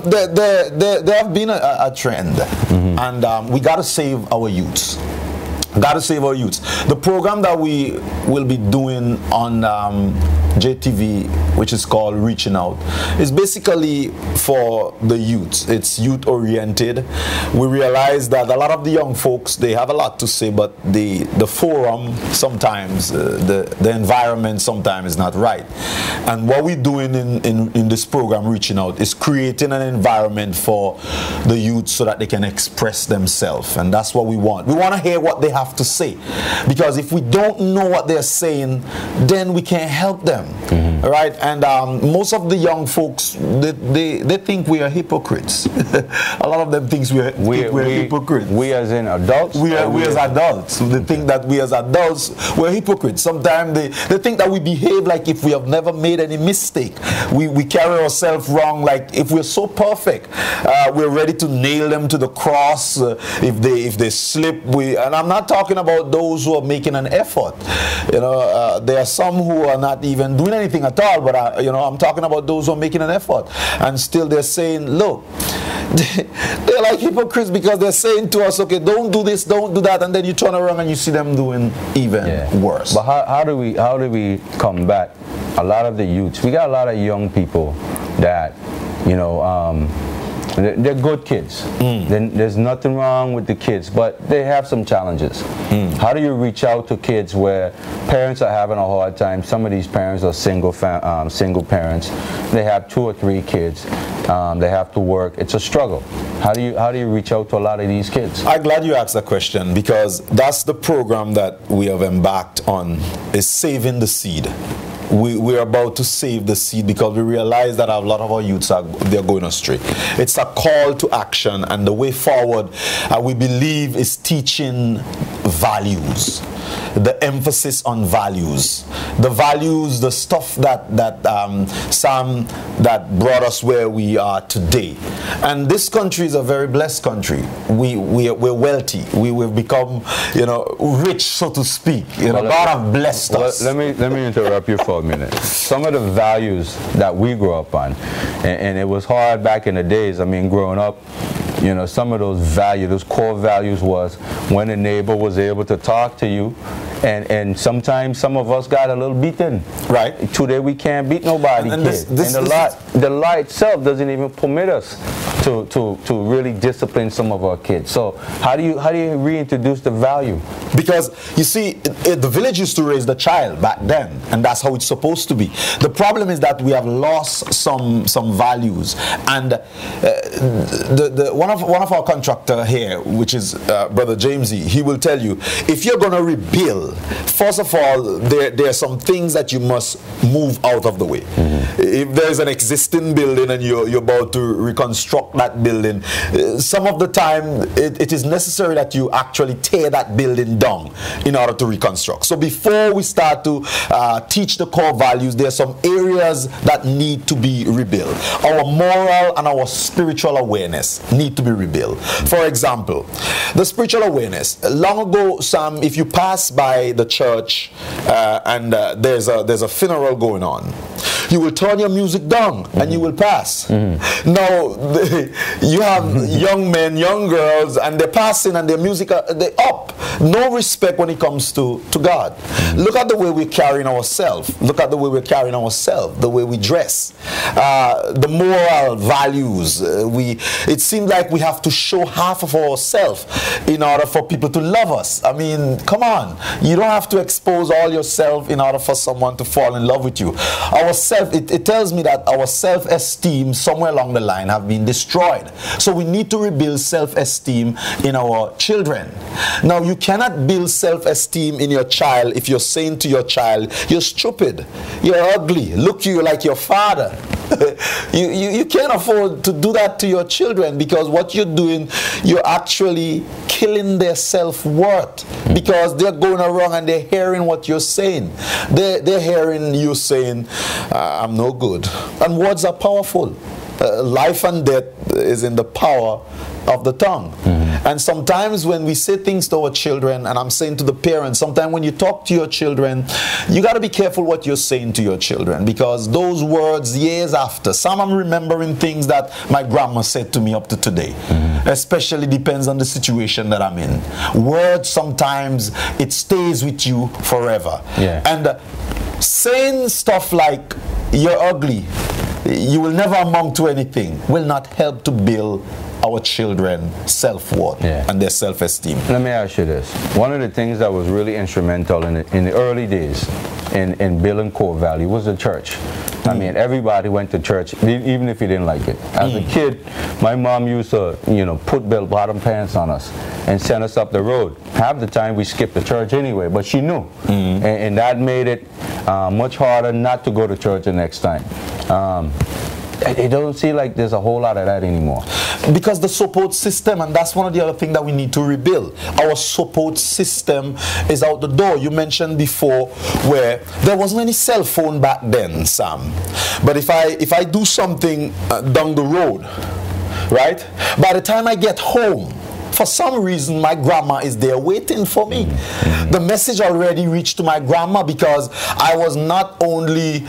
Speaker 6: there have been a trend, and we got to save our youths. Got to save our youths. The program that we will be doing on JTV, which is called Reaching Out, is basically for the youth. It's youth oriented. We realize that a lot of the young folks, they have a lot to say, but the forum sometimes, the environment sometimes is not right. And what we're doing in this program, Reaching Out, is creating an environment for the youth so that they can express themselves. And that's what we want. We want to hear what they have to say, because if we don't know what they're saying, then we can't help them. Right? And most of the young folks, they think we are hypocrites. A lot of them think we're hypocrites.
Speaker 1: We as in adults?
Speaker 6: We as adults. They think that we as adults, we're hypocrites. Sometimes they think that we behave like if we have never made any mistake. We carry ourselves wrong, like if we're so perfect, we're ready to nail them to the cross. If they slip, and I'm not talking about those who are making an effort. You know, there are some who are not even doing anything at all, but I'm talking about those who are making an effort, and still they're saying, look, they're like hypocrites, because they're saying to us, okay, don't do this, don't do that, and then you turn around and you see them doing even worse. But
Speaker 1: how do we combat a lot of the youths? We got a lot of young people that, they're good kids. There's nothing wrong with the kids, but they have some challenges. How do you reach out to kids where parents are having a hard time? Some of these parents are single parents. They have 2 or 3 kids. They have to work. It's a struggle. How do you reach out to a lot of these kids?
Speaker 6: I'm glad you asked that question, because that's the program that we have embarked on, is Saving the Seed. We're about to save the seed, because we realize that a lot of our youths they're going astray. It's a call to action, and the way forward, we believe, is teaching values. The emphasis on values, the stuff that brought us where we are today. And this country is a very blessed country. We're wealthy. We've become, rich, so to speak. God have blessed us.
Speaker 1: Let me interrupt you for a minute. Some of the values that we grew up on, and it was hard back in the days. I mean, growing up, some of those core values was when a neighbor was able to talk to you, and sometimes some of us got a little beaten. Right. Today we can't beat nobody. And the law itself doesn't even permit us to really discipline some of our kids. So how do you reintroduce the value?
Speaker 6: Because you see, the village used to raise the child back then, and that's how it's supposed to be. The problem is that we have lost some values, and one of our contractor here, which is Brother Jamesy, he will tell you, if you're going to rebuild, first of all, there are some things that you must move out of the way. If there's an existing building and you're about to reconstruct reconstruct that building, some of the time it is necessary that you actually tear that building down in order to reconstruct. So before we start to teach the core values, there are some areas that need to be rebuilt. Our moral and our spiritual awareness need to be rebuilt. For example, the spiritual awareness. Long ago, Sam, if you pass by the church and there's a funeral going on, you will turn your music down and you will pass. Now, you have young men, young girls, and they're passing and their music, they're up. No respect when it comes to God. Look at the way we're carrying ourselves. Look at the way we're carrying ourselves, the way we dress, the moral values. It seems like we have to show half of ourselves in order for people to love us. I mean, come on. You don't have to expose all yourself in order for someone to fall in love with you. It tells me that our self-esteem somewhere along the line have been destroyed. So we need to rebuild self-esteem in our children. Now, you cannot build self-esteem in your child if you're saying to your child, you're stupid, you're ugly, look you like your father. You can't afford to do that to your children, because what you're doing, you're actually killing their self-worth, because they're going around and they're hearing what you're saying. They're hearing you saying, I'm no good. And words are powerful. Life and death is in the power of the tongue. And sometimes when we say things to our children, and I'm saying to the parents, sometimes when you talk to your children, you got to be careful what you're saying to your children, because those words years after, some I'm remembering things that my grandma said to me up to today. Especially depends on the situation that I'm in. Words, sometimes it stays with you forever. And saying stuff like, you're ugly, you will never amount to anything, will not help to build our children self-worth and their self-esteem.
Speaker 1: Let me ask you this. One of the things that was really instrumental in the early days in building core value was the church. I mean, everybody went to church, even if you didn't like it. As a kid, my mom used to, put bell-bottom pants on us and send us up the road. Half the time we skipped the church anyway, but she knew. And that made it much harder not to go to church the next time. It doesn't seem like there's a whole lot of that anymore.
Speaker 6: Because the support system, and that's one of the other things that we need to rebuild. Our support system is out the door. You mentioned before where there wasn't any cell phone back then, Sam. But if I do something down the road, right? By the time I get home, for some reason, my grandma is there waiting for me. The message already reached to my grandma, because I was not only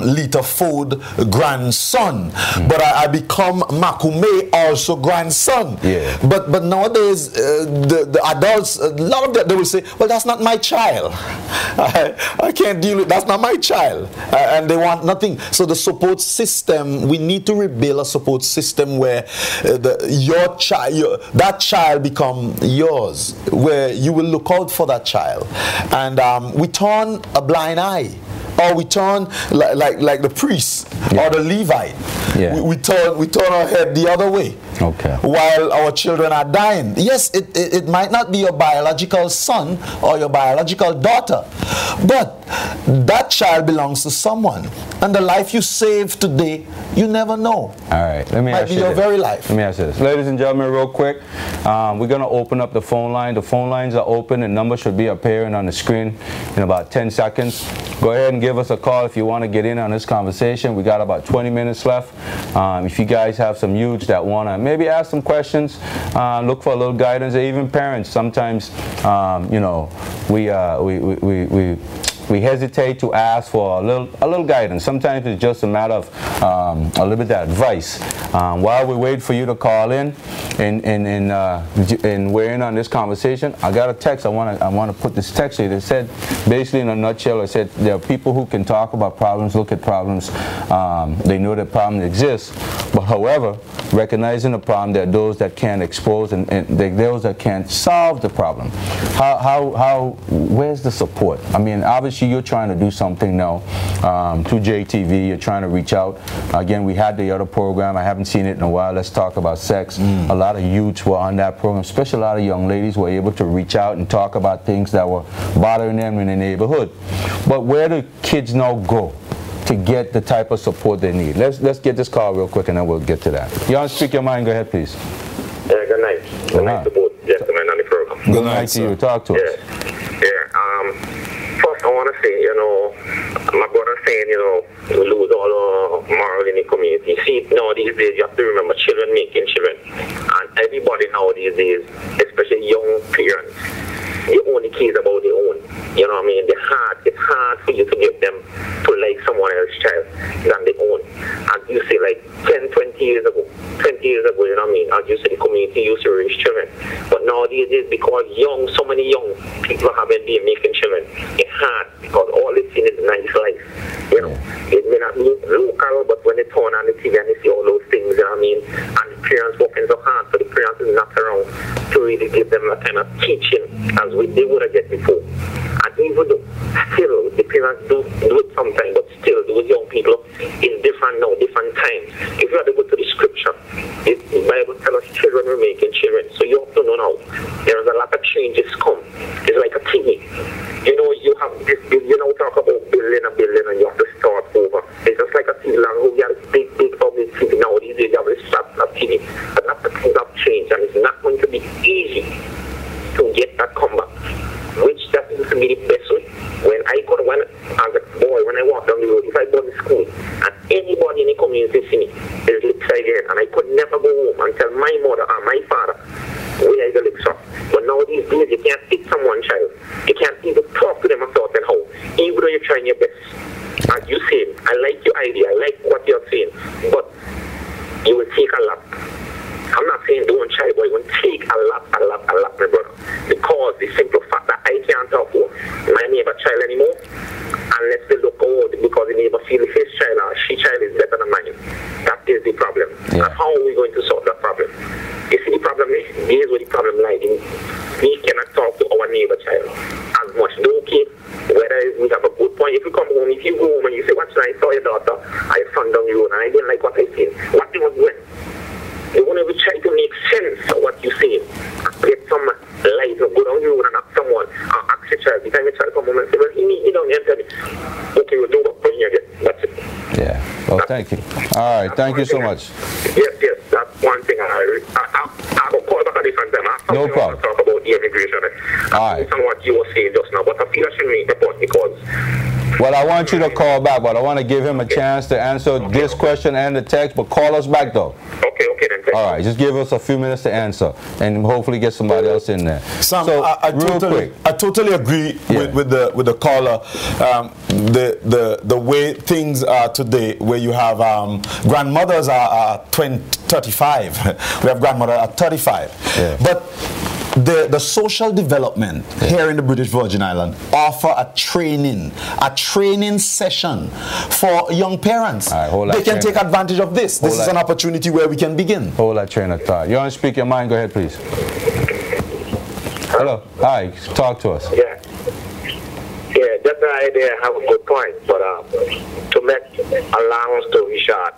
Speaker 6: Lita Ford grandson, but I become Makume also grandson. But nowadays, the adults, a lot of them, they will say, well, that's not my child. I can't deal with, that's not my child. And they want nothing. So the support system, we need to rebuild a support system where that child become yours, where you will look out for that child. And we turn a blind eye, or we turn like the priest or the Levite. We turn our head the other way. While our children are dying. Yes, it might not be your biological son or your biological daughter, but that child belongs to someone. And the life you save today, you never know.
Speaker 1: All right, let me ask you this. Might be your
Speaker 6: very life.
Speaker 1: Let me ask you this. Ladies and gentlemen, real quick, we're going to open up the phone line. The phone lines are open. The number should be appearing on the screen in about 10 seconds. Go ahead and give us a call if you want to get in on this conversation. We got about 20 minutes left. If you guys have some youths that want to maybe ask some questions, look for a little guidance, or even parents. Sometimes, we hesitate to ask for a little guidance. Sometimes it's just a matter of a little bit of advice. While we wait for you to call in and weigh in on this conversation, I got a text. I want to put this text here. It said, basically in a nutshell, it said there are people who can talk about problems, look at problems. They know that problems exist, but however, recognizing the problem, there are those that can't expose and those that can't solve the problem. Where's the support? I mean, obviously you're trying to do something now through JTV. You're trying to reach out. Again, we had the other program. I haven't seen it in a while. Let's talk about sex. A lot of youths were on that program, especially a lot of young ladies were able to reach out and talk about things that were bothering them in the neighborhood. But where do kids now go to get the type of support they need. Let's get this call real quick and then we'll get to that. You want to speak your mind? Go ahead, please.
Speaker 7: Good night. Good night to both gentlemen on the program.
Speaker 1: Good night to you. Talk to us.
Speaker 7: First, I want to say, my brother saying, we lose all our moral in the community. See, nowadays days, you have to remember children making children. And everybody nowadays days, especially young parents, they own the kids about their own. You know what I mean? It's hard for you to give them to like someone else's child than their own. And you see, like 10, 20 years ago, you know what I mean? As you say, the community used to raise children. But nowadays, it's because so many young people haven't been making children. It's hard because all they see is nice life. You know, it may not be local, but when they turn on the TV and they see all those things, you know what I mean? And the parents working so hard, so the parents is not around to really give them that kind of teaching as they would have get before. And even though still the parents do it sometimes, but still those young people is different now, different times. If you have to go to the scripture, the Bible tells us children are making children. So you have to know now there is a lot of changes come. It's like a TV. You have this, talk about building and you have to start over. It's just like a TV. Like, you have this big public TV. Nowadays you have this flat TV. But that's the things have changed, and it's not going to be easy to get that comeback, which that used to be the best way. When as a boy, when I walked down the road, if I go to school and anybody in the community see me, there's lips I get, and I could never go home and tell my mother or my father where I got lips up. But nowadays days, you can't pick someone's child. You can't even talk to them a certain how, even though you're trying your best. As you say, I like your idea, I like what you're saying, but you will take a lot. I'm not saying don't try, but it will take a lot, my brother. Because the simple fact that I can't talk to my neighbor child anymore, unless they look old because the neighbor feels his child or she child is better than mine. That is the problem. Yeah. And how are we going to solve that problem? You see, the problem is, here's where the problem lies. We cannot talk to our neighbor child as much. Don't care whether we have a good point. If you come home, if you go home and you say, "What I saw your daughter, I found down the road and I didn't like what I seen," what they was doing? They won't even try to make sense of what you're saying. Get some light or go down the road and ask someone, or ask your child. The time your child come home and say, "Well, he need you down here and tell me, okay, we'll do what for you again." That's it.
Speaker 1: Yeah. Well, thank you. All right. Thank you so much.
Speaker 7: Yes. That's one thing. I will call back at a different time.
Speaker 1: No problem.
Speaker 7: I talk about the immigration.
Speaker 1: All right.
Speaker 7: On what you were saying just now, but I feel I should make the point because.
Speaker 1: Well, I want you to call back, but I want to give him a chance to answer this question and the text, but call us back, though.
Speaker 7: Okay, then.
Speaker 1: All right, just give us a few minutes to answer, and hopefully get somebody else in there.
Speaker 6: Sam,
Speaker 1: so,
Speaker 6: I totally agree with the caller. The way things are today, where you have grandmothers are 35. We have grandmothers at 35. Yeah. But the social development here in the British Virgin Islands offer a training session for young parents. They can take advantage of this. This is an opportunity where we can begin.
Speaker 1: Hold that train of thought. You want to speak your mind? Go ahead, please. Hello. Hi. Talk to us.
Speaker 7: Yeah, that's the idea. I have a good point, but to make a long story short,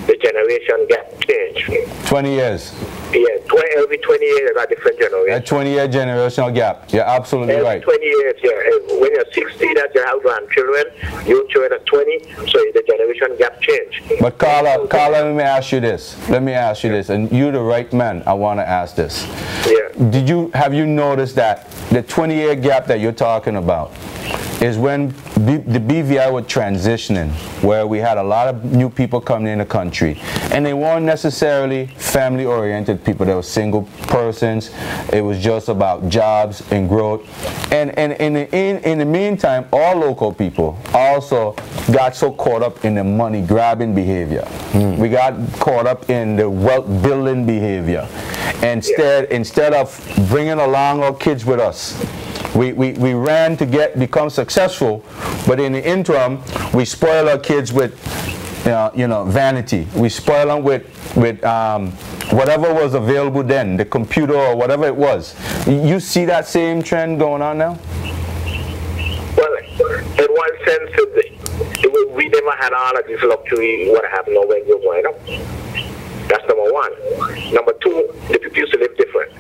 Speaker 7: the generation gap change.
Speaker 1: 20 years.
Speaker 7: Yeah, every 20 years a different generation.
Speaker 1: A 20-year generational gap. You're absolutely right.
Speaker 7: 20 years, yeah. When you're 60, that you have grandchildren, your children are 20, so the generation gap change.
Speaker 1: But Carla, let me ask you this. And you're the right man. I want to ask this.
Speaker 7: Yeah.
Speaker 1: Have you noticed that the 20-year gap that you're talking about is when the BVI was transitioning, where we had a lot of new people coming in the country, and they weren't necessarily family-oriented people. They were single persons. It was just about jobs and growth. And in the meantime, all local people also got so caught up in the money-grabbing behavior. We got caught up in the wealth-building behavior. Instead of bringing along our kids with us, we ran to become successful, but in the interim, we spoil our kids with, vanity. We spoil them with whatever was available then, the computer or whatever it was. You see that same trend going on now?
Speaker 7: Well, in one sense, we never had all of this luxury what happened now when you're growing up. That's number one. Number two, the people used to live different.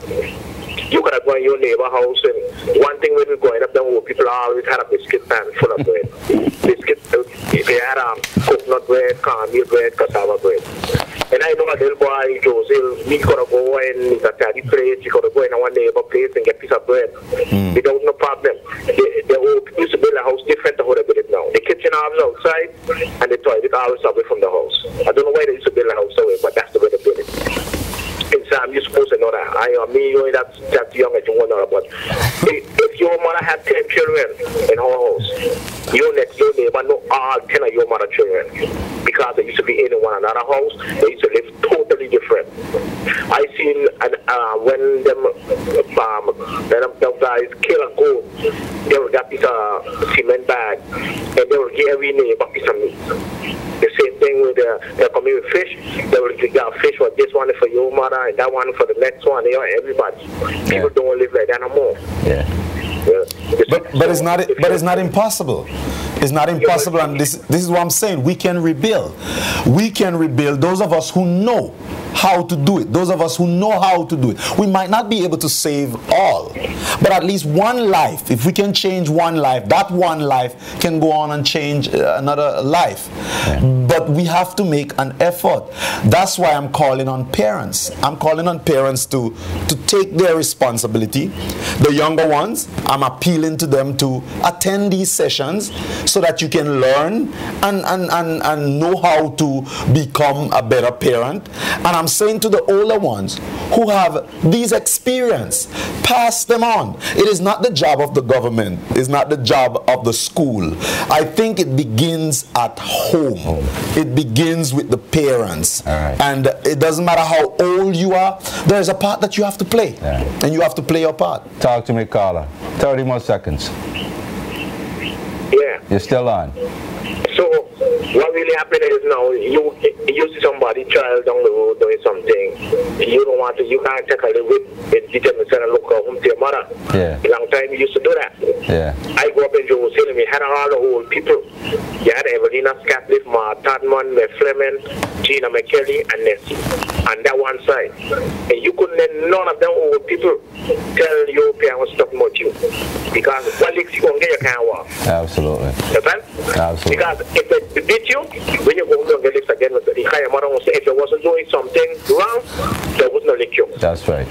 Speaker 7: You could have gone to your neighbor house, and one thing when we're going up there, people always had a biscuit pan full of bread. If they had coconut bread, cornmeal bread, cassava bread. And I know a little boy, Joseph, he could have go in a tiny place, he could have go in one neighbor place and get a piece of bread without no problem. The old people used to build a house different to how they build it now. The kitchen was outside and the toilet always away from the house. I don't know why they used to build a house away, but that's the way they build it. In Sam, you're supposed to know that. That's young as you want to know, but if your mother had 10 children in her house, your next door neighbor know all 10 of your mother children, because they used to be in one another house. They used to live totally different. I seen when them guys kill a goat, they will get this cement bag and they will give every neighbor a piece of meat. The same thing with they're coming with fish. They will get a fish for this one for your mother and that one for the next one. They are everybody. People don't live like that no more.
Speaker 6: Yeah. But it's not impossible. It's not impossible, and this is what I'm saying. We can rebuild. We can rebuild. Those of us who know how to do it. Those of us who know how to do it. We might not be able to save all, but at least one life. If we can change one life, that one life can go on and change another life. Yeah. But we have to make an effort. That's why I'm calling on parents. I'm calling on parents to take their responsibility. The younger ones, I'm appealing to them to attend these sessions so that you can learn and know how to become a better parent. And I'm saying to the older ones who have these experience, pass them on. It is not the job of the government. It's not the job of the school. I think it begins at home. It begins with the parents. And it doesn't matter how old you are, there's a part that you have to play. And you have to play your part.
Speaker 1: Talk to me, Carla. 30 more seconds.
Speaker 7: Yeah.
Speaker 1: You're still on.
Speaker 7: So what really happening is now you see somebody child down the road doing something. You can't take a little bit and look home to your mother.
Speaker 1: Yeah.
Speaker 7: A long time you used to do that.
Speaker 1: Yeah.
Speaker 7: I grew up in Jerusalem. We had all the old people. You had Evelina Scatliff, Ma Tadman, Me Fleming, Gina McKelly, and Nessie. And that one side. And you couldn't let none of them old people tell your parents stuff about you. Because what licks you gonna get, you can't walk.
Speaker 1: Absolutely.
Speaker 7: Understand?
Speaker 1: Absolutely.
Speaker 7: Because if they beat you, when you go and get licked again, your mother will say, if you wasn't doing something wrong, they would not lick you.
Speaker 1: That's right.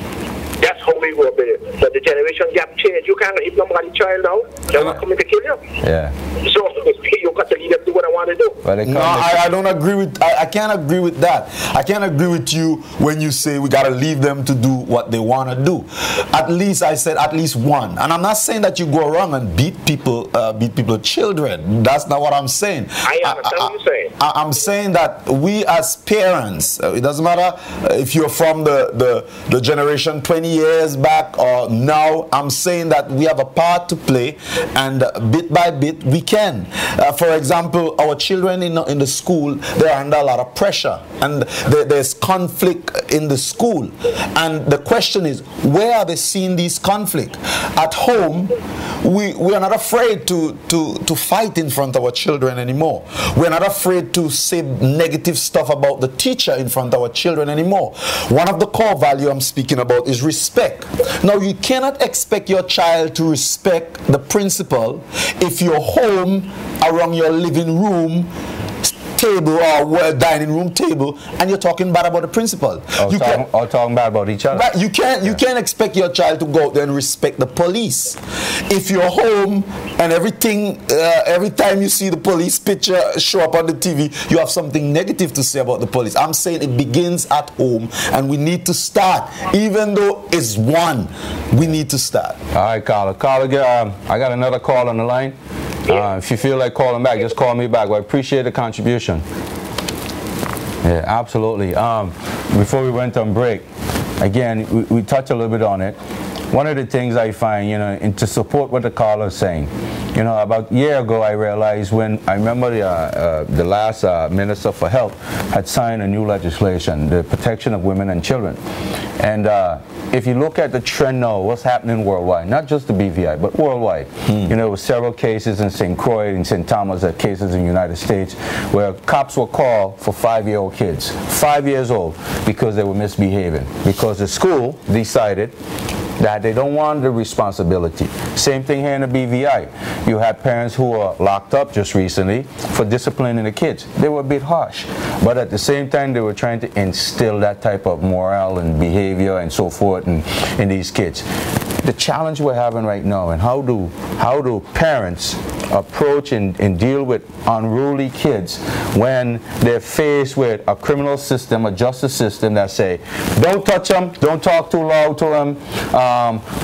Speaker 7: That's how we go about it. But the generation gap change. You can't hit nobody child now. They're not coming to kill you.
Speaker 1: Yeah.
Speaker 7: So you got to leave them do what I want to do.
Speaker 1: Well,
Speaker 6: no, I don't agree with. I can't agree with that. I can't agree with you when you say we got to leave them to do what they want to do. At least I said at least one. And I'm not saying that you go around and beat people's children. That's not what I'm saying.
Speaker 7: I understand what you're saying.
Speaker 6: I'm saying that we as parents, it doesn't matter if you're from the generation 20 years back or now, I'm saying that we have a part to play, and bit by bit we can. For example, our children in the school, they're under a lot of pressure, and there's conflict in the school. And the question is, where are they seeing these conflict? At home, we are not afraid to fight in front of our children anymore. We're not afraid to say negative stuff about the teacher in front of our children anymore. One of the core values I'm speaking about is respect. Now, you cannot expect your child to respect the principal if you're home around your living room table or dining room table and you're talking bad about the principal.
Speaker 1: Or talking bad about each other.
Speaker 6: But you can't expect your child to go out there and respect the police. If you're home and every time you see the police picture show up on the TV, you have something negative to say about the police. I'm saying it begins at home, and we need to start. Even though it's one, we need to start.
Speaker 1: All right, Carla. Carla, I got another call on the line. If you feel like calling back, just call me back. Well, I appreciate the contribution. Yeah, absolutely. Before we went on break, again, we touched a little bit on it. One of the things I find, and to support what the caller is saying, about a year ago I realized when I remember the last Minister for Health had signed a new legislation, the protection of women and children. And if you look at the trend now, what's happening worldwide, not just the BVI, but worldwide. There were several cases in St. Croix and St. Thomas, cases in the United States, where cops were called for 5-year-old kids, 5 years old, because they were misbehaving. Because the school decided that they don't want the responsibility. Same thing here in the BVI. You had parents who were locked up just recently for disciplining the kids. They were a bit harsh, but at the same time they were trying to instill that type of morale and behavior and so forth in these kids. The challenge we're having right now, and how do parents approach and deal with unruly kids when they're faced with a criminal system, a justice system that say, don't touch them, don't talk too loud to them,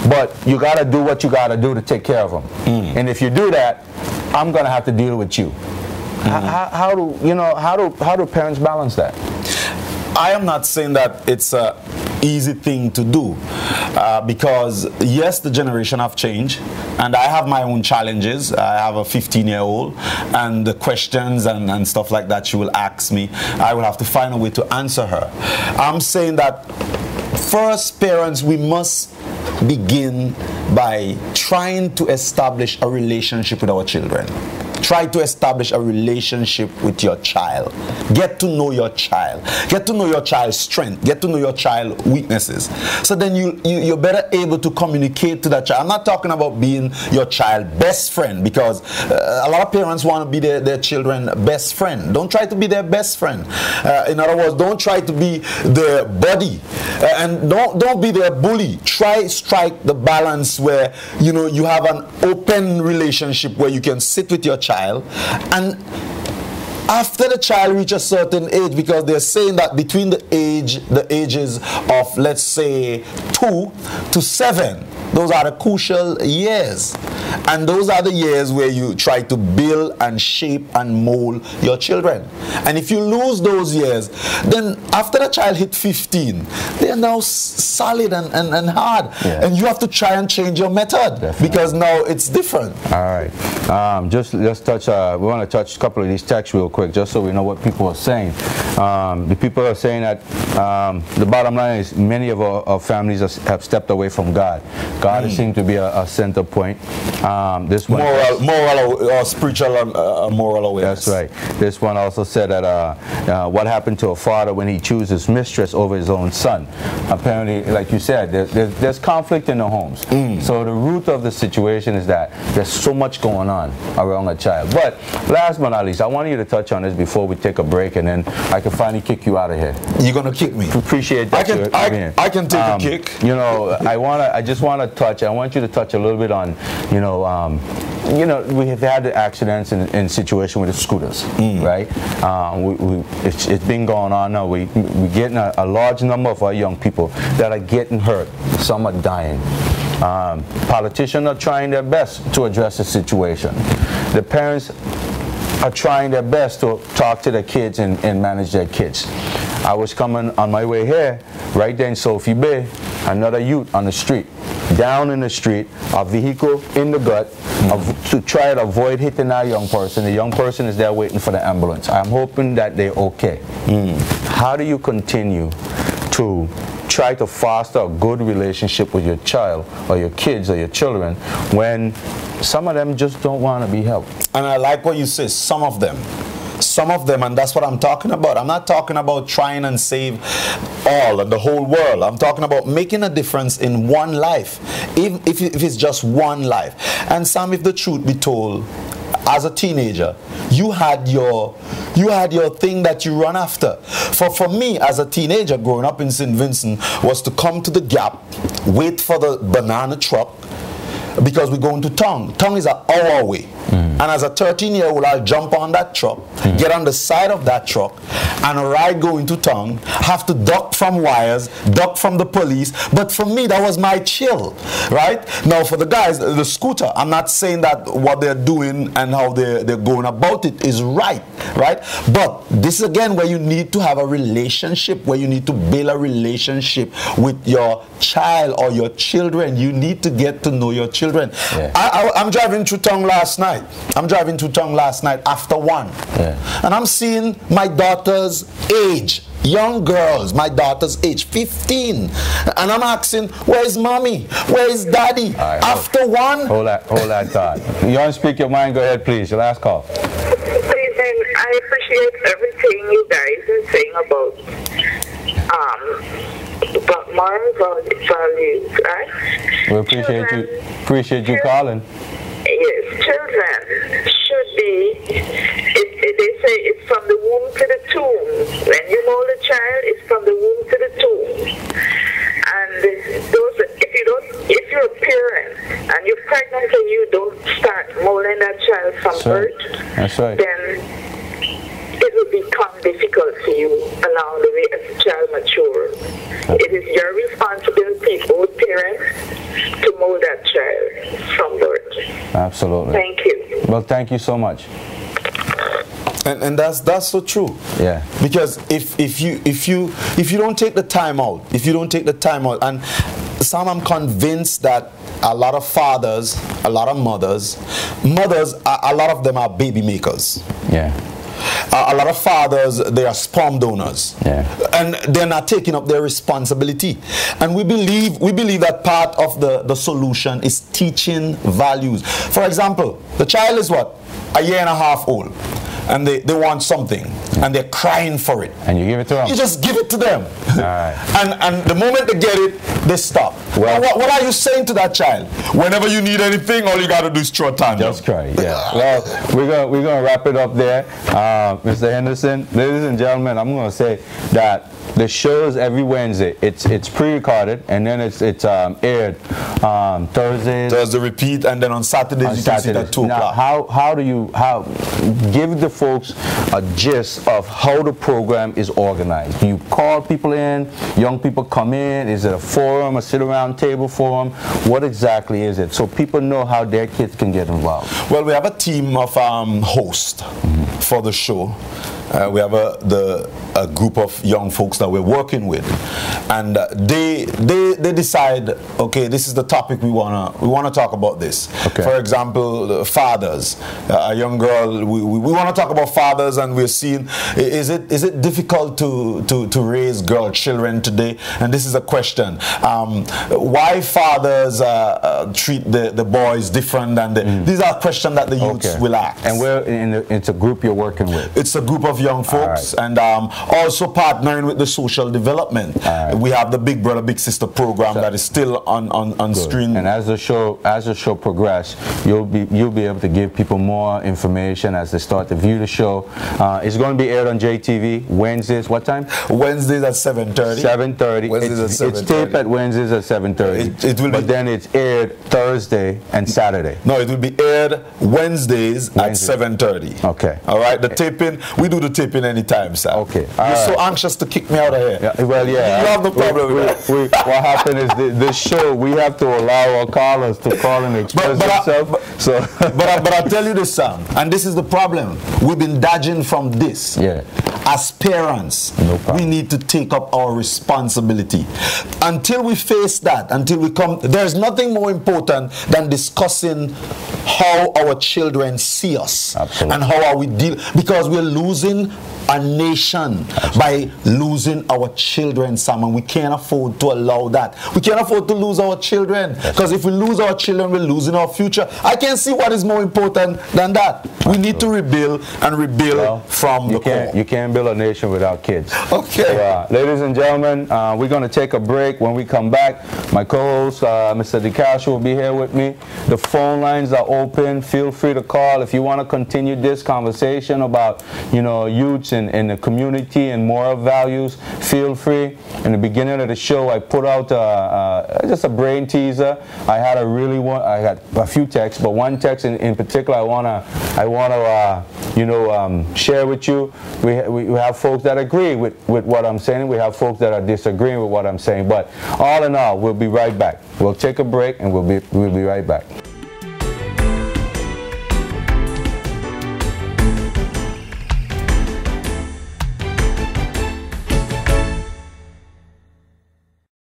Speaker 1: but you got to do what you got to do to take care of them. And if you do that, I'm going to have to deal with you. How do parents balance that?
Speaker 6: I am not saying that it's a easy thing to do because yes, the generation have changed, and I have my own challenges. I have a 15-year-old, and the questions and stuff like that she will ask me, I will have to find a way to answer her. I'm saying that first, parents, we must begin by trying to establish a relationship with our children. Try to establish a relationship with your child. Get to know your child. Get to know your child's strength. Get to know your child's weaknesses. So then you're better able to communicate to that child. I'm not talking about being your child's best friend, because a lot of parents want to be their children's best friend. Don't try to be their best friend. In other words, don't try to be their buddy. And don't be their bully. Try strike the balance where you have an open relationship where you can sit with your child, and after the child reaches a certain age, because they're saying that between the ages of, let's say, 2 to 7, those are the crucial years, and those are the years where you try to build and shape and mold your children. And if you lose those years, then after the child hit 15, they are now solid and hard, and you have to try and change your method. Definitely. Because now it's different.
Speaker 1: All right, let's touch. We want to touch a couple of these texts real quick, just so we know what people are saying. The people are saying that the bottom line is many of our families have stepped away from God. God seems to be a center point. This one,
Speaker 6: moral or spiritual moral awareness.
Speaker 1: That's right. This one also said that what happened to a father when he chooses mistress over his own son. Apparently, like you said, there's conflict in the homes. So the root of the situation is that there's so much going on around a child. But last but not least, I want you to touch on this before we take a break, and then I can finally kick you out of here.
Speaker 6: You're gonna kick me?
Speaker 1: Appreciate that.
Speaker 6: I can take a kick.
Speaker 1: I just want to touch. I want you to touch a little bit on, we have had accidents in situation with the scooters, right? It's been going on now. We're getting a large number of our young people that are getting hurt. Some are dying. Politicians are trying their best to address the situation. The parents are trying their best to talk to their kids and manage their kids. I was coming on my way here, right there in Sophie Bay, another youth on the street, down in the street, a vehicle in the gut, to try to avoid hitting that young person. The young person is there waiting for the ambulance. I'm hoping that they're okay. How do you continue to try to foster a good relationship with your child or your kids or your children when some of them just don't want to be helped?
Speaker 6: And I like what you say, some of them, and that's what I'm talking about. I'm not talking about trying and save all and the whole world. I'm talking about making a difference in one life, even if it's just one life. And Sam, if the truth be told, as a teenager, you had your thing that you run after. For me, as a teenager growing up in St. Vincent, was to come to the Gap, wait for the banana truck, because we're going to Tongue. Tongue is an hour away. And as a 13-year-old, I'll jump on that truck, get on the side of that truck, and ride going to Tongue, have to duck from wires, duck from the police. But for me, that was my chill, right? Now, for the guys, the scooter, I'm not saying that what they're doing and how they're going about it is right? But this is, again, where you need to have a relationship, where you need to build a relationship with your child or your children. You need to get to know your children. I'm driving through Tongue last night. After 1. And I'm seeing my daughter's age, young girls, my daughter's age, 15. And I'm asking, where's mommy? Where's daddy? Right, after 1?
Speaker 1: Hold that thought. You want to speak your mind? Go ahead, please. Your last call.
Speaker 8: I appreciate everything you guys are saying about moral values, right?
Speaker 1: We appreciate you calling.
Speaker 8: Yes, children should be, they say it's from the womb to the tomb. When you mold a child, it's from the womb to the tomb. And if you're a parent and you're pregnant and you don't start molding that child from birth,
Speaker 1: that's right,
Speaker 8: then it will become difficult for you along the way as the child matures. It is your responsibility, both parents, to mold that child from birth.
Speaker 1: Absolutely.
Speaker 8: Thank you.
Speaker 1: Well, thank you so much.
Speaker 6: And that's so true.
Speaker 1: Yeah.
Speaker 6: Because if you don't take the time out, and Sam, I'm convinced that a lot of fathers, a lot of mothers, a lot of them are baby makers.
Speaker 1: Yeah.
Speaker 6: A lot of fathers, they are sperm donors, and they're not taking up their responsibility. And we believe that part of the solution is teaching values. For example, the child is what, 1.5 years old, and they want something, and they're crying for it.
Speaker 1: And you give it to them.
Speaker 6: You just give it to them.
Speaker 1: All right.
Speaker 6: And the moment they get it, they stop. Well, what are you saying to that child? Whenever you need anything, all you got to do is throw a tantrum.
Speaker 1: Just cry, yeah. Well, we're gonna wrap it up there. Mr. Henderson, ladies and gentlemen, I'm going to say that the shows every Wednesday. It's pre-recorded, and then it's aired Thursdays.
Speaker 6: Thursday repeat, and then on Saturdays you can see that 2 o'clock.
Speaker 1: Now, how give the folks a gist of how the program is organized? Do you call people in? Young people come in? Is it a forum, a sit-around table forum? What exactly is it? So people know how their kids can get involved.
Speaker 6: Well, we have a team of hosts for the show. We have a group of young folks that we're working with, and they decide, okay, this is the topic we wanna talk about this.
Speaker 1: Okay.
Speaker 6: For example, fathers. A young girl, we want to talk about fathers, and we're seeing, is it difficult to raise girl children today? And this is a question. Why fathers treat the boys different than these are questions that the youths will ask.
Speaker 1: And it's a group you're working with.
Speaker 6: It's a group of young folks, and also partnering with the social development. We have the Big Brother Big Sister program that is still on screen.
Speaker 1: And as the show progresses, you'll be able to give people more information as they start to view the show. It's going to be aired on JTV Wednesdays. What time?
Speaker 6: Wednesdays at 7:30.
Speaker 1: 7:30.
Speaker 6: Wednesdays at 7:30.
Speaker 1: It's taped at Wednesdays at 7:30.
Speaker 6: It will
Speaker 1: but then it's aired Thursday and Saturday.
Speaker 6: No, it will be aired Wednesdays at 7:30.
Speaker 1: Okay.
Speaker 6: All right. The taping, we do the taping anytime, sir.
Speaker 1: Okay.
Speaker 6: You're so anxious to kick me out of here.
Speaker 1: Yeah, well, yeah.
Speaker 6: You have no problem with that.
Speaker 1: What happened is this show, we have to allow our callers to call and express themselves.
Speaker 6: But I tell you this, Sam, and this is the problem. We've been dodging from this.
Speaker 1: Yeah.
Speaker 6: As parents, we need to take up our responsibility. Until we face that, until we come, there's nothing more important than discussing how our children see us.
Speaker 1: Absolutely.
Speaker 6: And how are we deal, because we're losing a nation by losing our children, Sam, and we can't afford to allow that. We can't afford to lose our children, because if we lose our children, we're losing our future. I can't see what is more important than that. We need to rebuild and rebuild from the core.
Speaker 1: You can't build a nation without kids.
Speaker 6: Okay.
Speaker 1: So, ladies and gentlemen, we're going to take a break. When we come back, my co-host, Mr. DeCastro, will be here with me. The phone lines are open. Feel free to call if you want to continue this conversation about, youths in the community and moral values. Feel free. In the beginning of the show, I put out just a brain teaser. I had a few texts, but one text in particular I want to share with you. We have folks that agree with what I'm saying. We have folks that are disagreeing with what I'm saying. But all in all, we'll be right back. We'll take a break and we'll be right back.